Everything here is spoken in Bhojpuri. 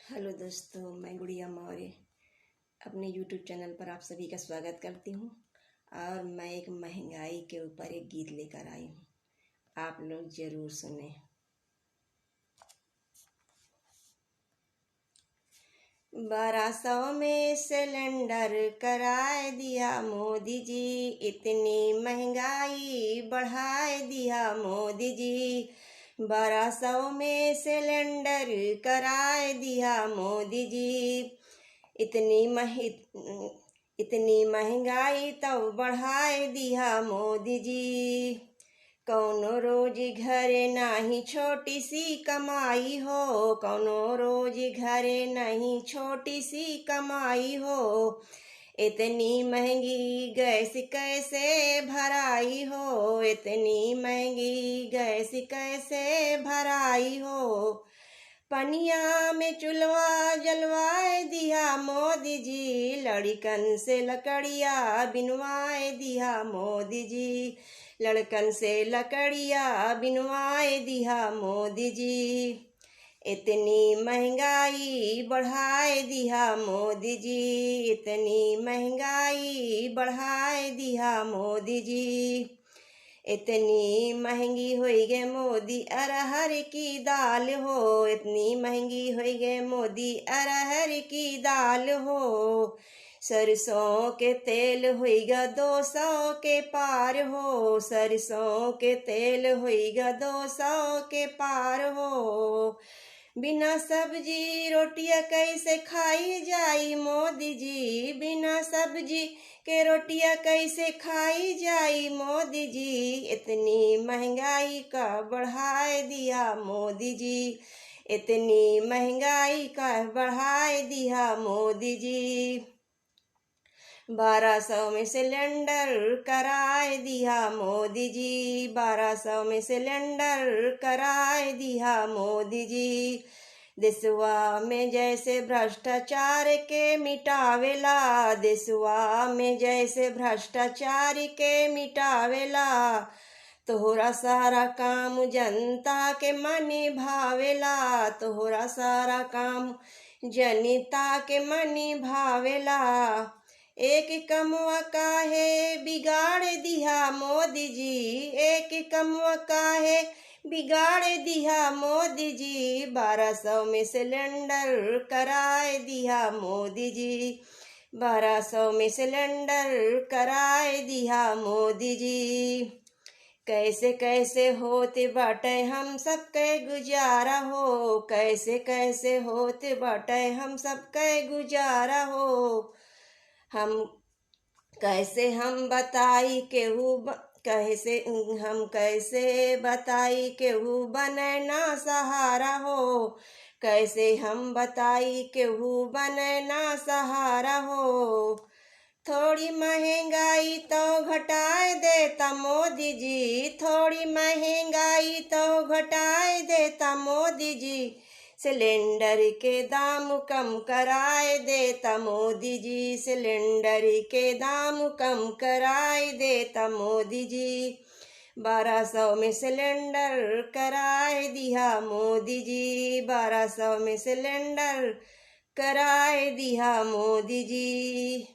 हेलो दोस्तों, मैं गुड़िया मौर्य अपने यूट्यूब चैनल पर आप सभी का स्वागत करती हूँ। और मैं एक महंगाई के ऊपर एक गीत लेकर आई हूँ, आप लोग ज़रूर सुने। 1200 में सिलेंडर कराए दिया मोदी जी, इतनी महंगाई बढ़ाए दिया मोदी जी। 1200 में सिलेंडर कराए दिया मोदी जी, इतनी महंगाई तो बढ़ाए दिया मोदी जी। कौनो रोज घरे नहीं छोटी सी कमाई हो, कौनो रोज घरे नहीं छोटी सी कमाई हो। इतनी महंगी गैस कैसे भराई हो, इतनी महंगी गैस कैसे भराई हो। पनिया में चुलवा जलवाए दिया मोदी जी, लड़कन से लकड़िया बिनवाए दिया मोदी जी, लड़कन से लकड़िया बिनवाए दिया मोदी जी। इतनी महंगाई बढ़ाए दिया मोदी जी, इतनी महंगाई बढ़ाए दिया मोदी जी। इतनी महंगी हुई गे मोदी अरहर की दाल हो, इतनी महंगी हुई गे मोदी अरहर की दाल हो। सरसों के तेल हुईगा 200 के पार हो, सरसों के तेल हुईगा 200 के पार हो। बिना सब्जी रोटियां कैसे खाई जाई मोदी जी, बिना सब्जी के रोटियां कैसे खाई जाई मोदी जी। इतनी महंगाई का बढ़ाए दिया मोदी जी, इतनी महंगाई का बढ़ाए दिया मोदी जी। 1200 में सिलेंडर कराए दिया मोदी जी, 1200 में सिलेंडर कराए दिया मोदी जी। देशवा में जैसे भ्रष्टाचार के मिटावेला, देशवा में जैसे भ्रष्टाचार के मिटावेला। तोहरा सारा काम जनता के मनी भावेला, तोहरा सारा काम जनता के मनी भावेला। एक कमवा काहे बिगाड़ दिया मोदी जी, एक कमवा काहे बिगाड़ दिया मोदी जी। 1200 में सिलेंडर कराए दिया मोदी जी, 1200 में सिलेंडर कराए दिया मोदी जी। कैसे कैसे होते बाटे हम सबके गुजारा हो, कैसे कैसे होते बाटे हम सबके गुजारा हो। हम कैसे बताई केहू कैसे हम कैसे बताई केहू बने ना सहारा हो, कैसे हम बताई केहू बने ना सहारा हो। थोड़ी महंगाई तो घटाए देता मोदी जी, थोड़ी महंगाई तो घटाए देता मोदी जी। सिलेंडर के दाम कम कराए देता मोदी जी, सिलेंडर के दाम कम कराए देता मोदी जी। 1200 में सिलेंडर कराए दिया मोदी जी, 1200 में सिलेंडर कराए दिया मोदी जी।